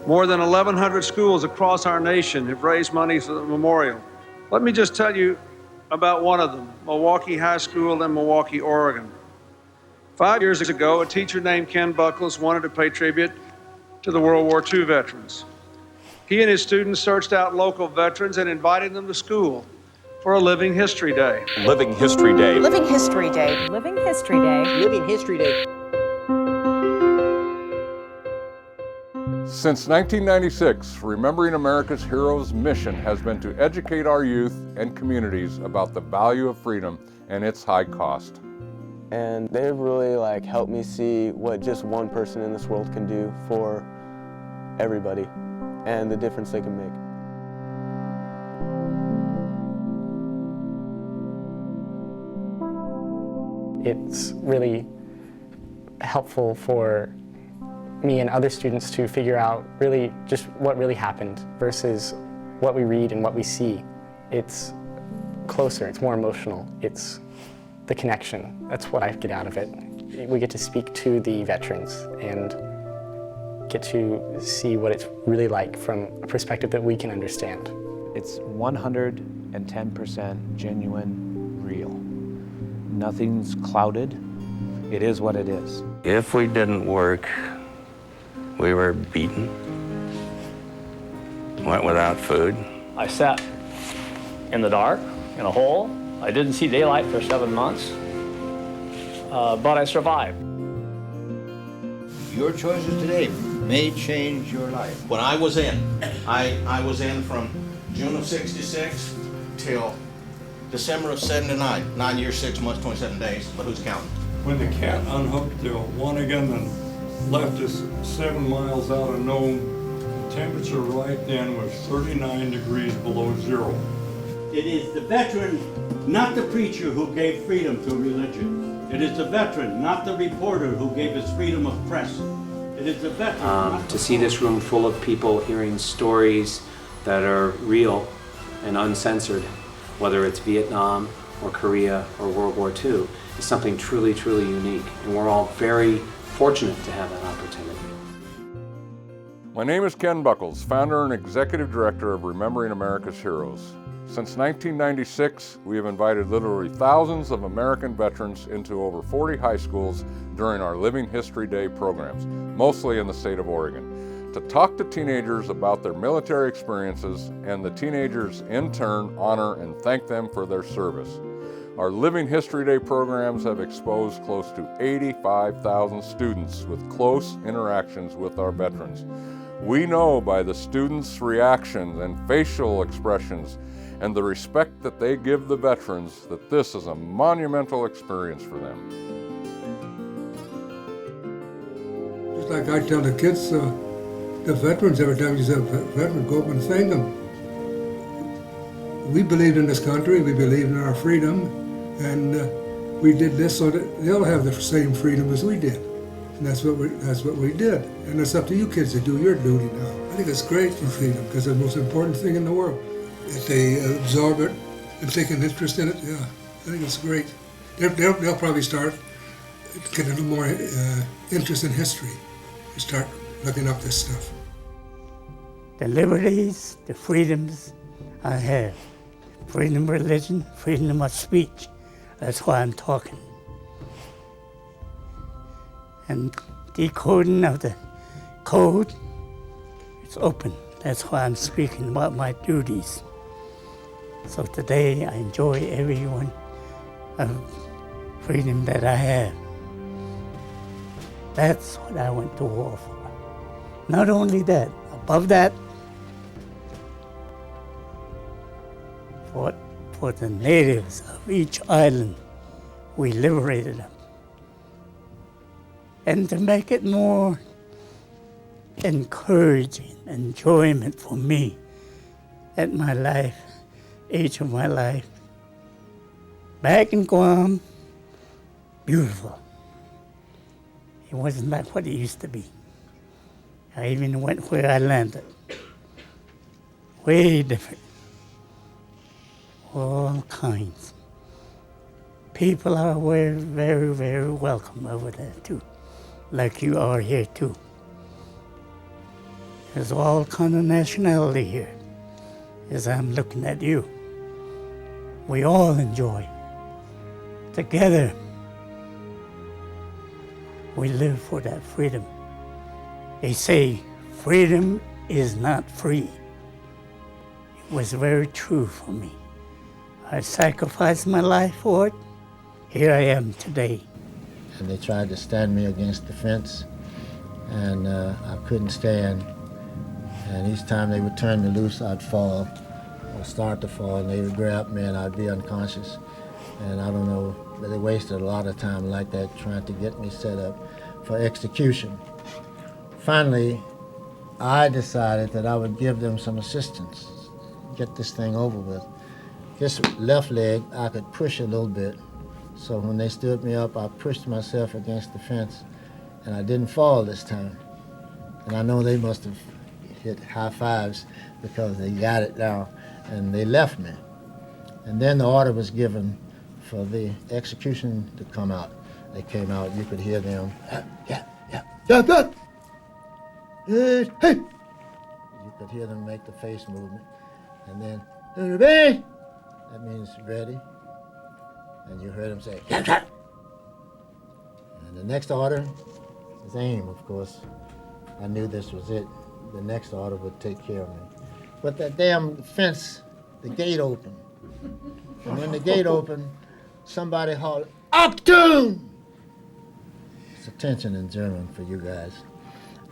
More than 1,100 schools across our nation have raised money for the memorial. Let me just tell you about one of them, Milwaukee High School in Milwaukee, Oregon. 5 years ago, a teacher named Ken Buckles wanted to pay tribute to the World War II veterans. He and his students searched out local veterans and invited them to school for a Living History Day. Living History Day. Living History Day. Living History Day. Living History Day. Since 1996, Remembering America's Heroes' mission has been to educate our youth and communities about the value of freedom and its high cost. And they've really helped me see what just one person in this world can do for everybody and the difference they can make. It's really helpful for me and other students to figure out really just what really happened versus what we read and what we see. It's closer, it's more emotional, it's the connection. That's what I get out of it. We get to speak to the veterans and get to see what it's really like from a perspective that we can understand. It's 110% genuine, real. Nothing's clouded. It is what it is. If we didn't work, we were beaten, went without food. I sat in the dark, in a hole. I didn't see daylight for 7 months, but I survived. Your choices today may change your life. When I was in, I was in from June of '66 till December of '79. 9 years, 6 months, 27 days, but who's counting? When the cat unhooked the Wanigan and left us 7 miles out of Nome, the temperature right then was 39 degrees below zero. It is the veteran, not the preacher, who gave freedom to religion. It is the veteran, not the reporter, who gave us freedom of press. It is the veteran. To see this room full of people hearing stories that are real and uncensored, whether it's Vietnam or Korea or World War II, is something truly, truly unique. And we're all very fortunate to have that opportunity. My name is Ken Buckles, founder and executive director of Remembering America's Heroes. Since 1996, we have invited literally thousands of American veterans into over 40 high schools during our Living History Day programs, mostly in the state of Oregon, to talk to teenagers about their military experiences, and the teenagers in turn honor and thank them for their service. Our Living History Day programs have exposed close to 85,000 students with close interactions with our veterans. We know by the students' reactions and facial expressions and the respect that they give the veterans that this is a monumental experience for them. Just like I tell the kids, the veterans, every time you say veteran, go up and thank them. We believed in this country, we believed in our freedom, and we did this so that they'll have the same freedom as we did. And that's what we did. And it's up to you kids to do your duty now. I think it's great for freedom because it's the most important thing in the world. If they absorb it and take an interest in it, yeah, I think it's great. They'll probably start getting a little more interest in history. Start looking up this stuff. The liberties, the freedoms I have. Freedom of religion, freedom of speech. That's why I'm talking. And decoding of the code, it's open. That's why I'm speaking about my duties. So today I enjoy every one of freedom that I have. That's what I went to war for. Not only that, above that, for the natives of each island, we liberated them. And to make it more encouraging, enjoyment for me at my life, age of my life. Back in Guam, beautiful. It wasn't like what it used to be. I even went where I landed. Way different. All kinds. People are very, very, very welcome over there too, like you are here too. There's all kind of nationality here, as I'm looking at you. We all enjoy. Together, we live for that freedom. They say freedom is not free. It was very true for me. I sacrificed my life for it. Here I am today. And they tried to stand me against the fence, and I couldn't stand. And each time they would turn me loose, I'd fall, or start to fall, and they would grab me and I'd be unconscious. And I don't know, but they wasted a lot of time like that trying to get me set up for execution. Finally, I decided that I would give them some assistance, get this thing over with. This left leg, I could push a little bit. So when they stood me up, I pushed myself against the fence, and I didn't fall this time. And I know they must have hit high fives because they got it now, and they left me. And then the order was given for the execution to come out. They came out, you could hear them, yeah. Hey! You could hear them make the face movement. And then, ready? That means ready. And you heard them say, and the next order is aim, of course. I knew this was it. The next order would take care of me. But that damn fence, the gate opened. And when the gate opened, somebody hollered, Achtung! It's attention in German for you guys.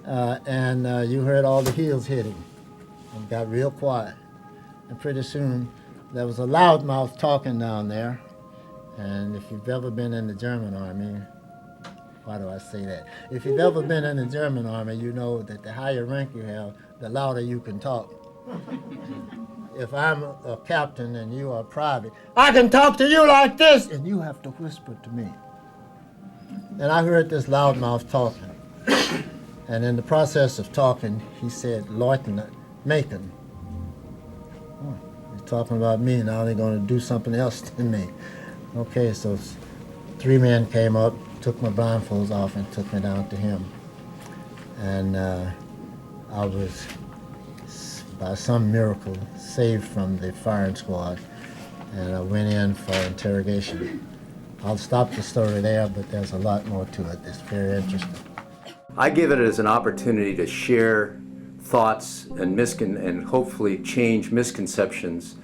And you heard all the heels hitting. And got real quiet. And pretty soon, there was a loudmouth talking down there. And if you've ever been in the German army, why do I say that? If you've ever been in the German army, you know that the higher rank you have, the louder you can talk. If I'm a captain and you are a private, I can talk to you like this, and you have to whisper to me. And I heard this loudmouth talking. And in the process of talking, he said, Lieutenant Macon. Oh, he's talking about me, now they're going to do something else to me. Okay, so 3 men came up, took my blindfolds off, and took me down to him. And I was, by some miracle, saved from the firing squad, and I went in for interrogation. I'll stop the story there, but there's a lot more to it. It's very interesting. I give it as an opportunity to share thoughts and hopefully change misconceptions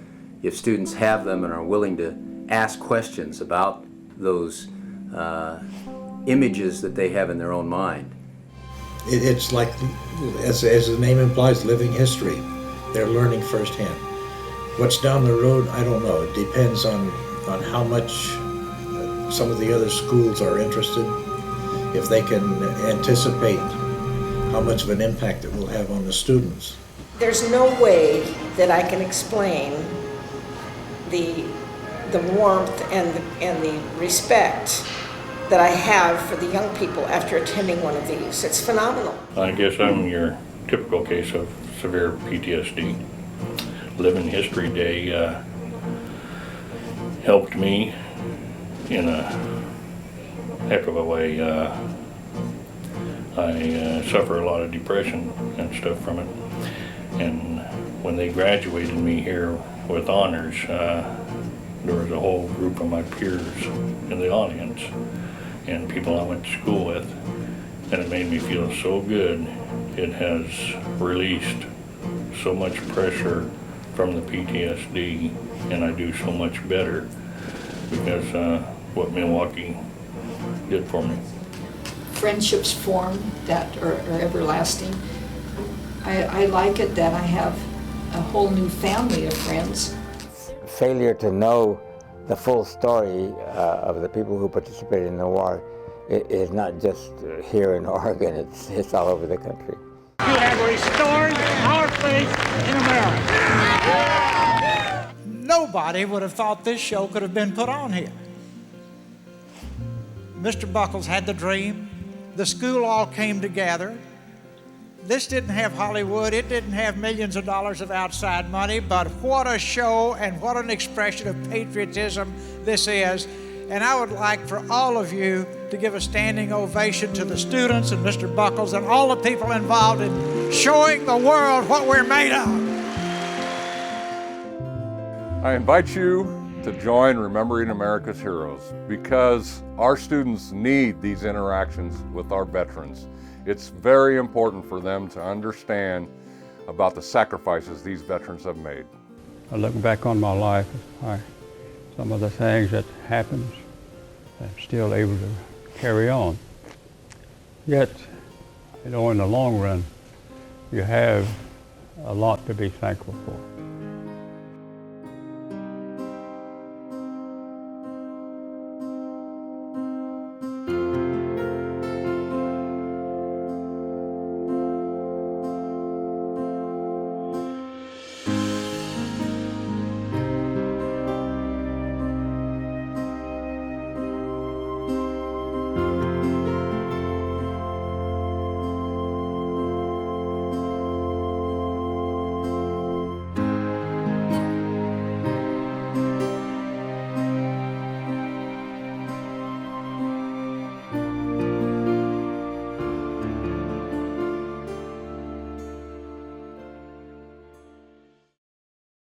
if students have them and are willing to ask questions about those images that they have in their own mind. It's like, as the name implies, living history. They're learning firsthand. What's down the road, I don't know. It depends on how much some of the other schools are interested, if they can anticipate how much of an impact it will have on the students. There's no way that I can explain the warmth and the respect that I have for the young people after attending one of these. It's phenomenal. I guess I'm your typical case of severe PTSD. Living History Day helped me in a heck of a way. I suffer a lot of depression and stuff from it. And when they graduated me here with honors, there was a whole group of my peers in the audience and people I went to school with, and it made me feel so good. It has released so much pressure from the PTSD, and I do so much better because what Milwaukee did for me. Friendships form that are everlasting. I like it that I have a whole new family of friends. Failure to know the full story of the people who participated in the war is not just here in Oregon, it's all over the country. You have restored our faith in America. Nobody would have thought this show could have been put on here. Mr. Buckles had the dream. The school all came together. This didn't have Hollywood, it didn't have millions of dollars of outside money, but what a show and what an expression of patriotism this is. And I would like for all of you to give a standing ovation to the students and Mr. Buckles and all the people involved in showing the world what we're made of. I invite you to join Remembering America's Heroes because our students need these interactions with our veterans. It's very important for them to understand about the sacrifices these veterans have made. I look back on my life, some of the things that happened, I'm still able to carry on. Yet, in the long run, you have a lot to be thankful for.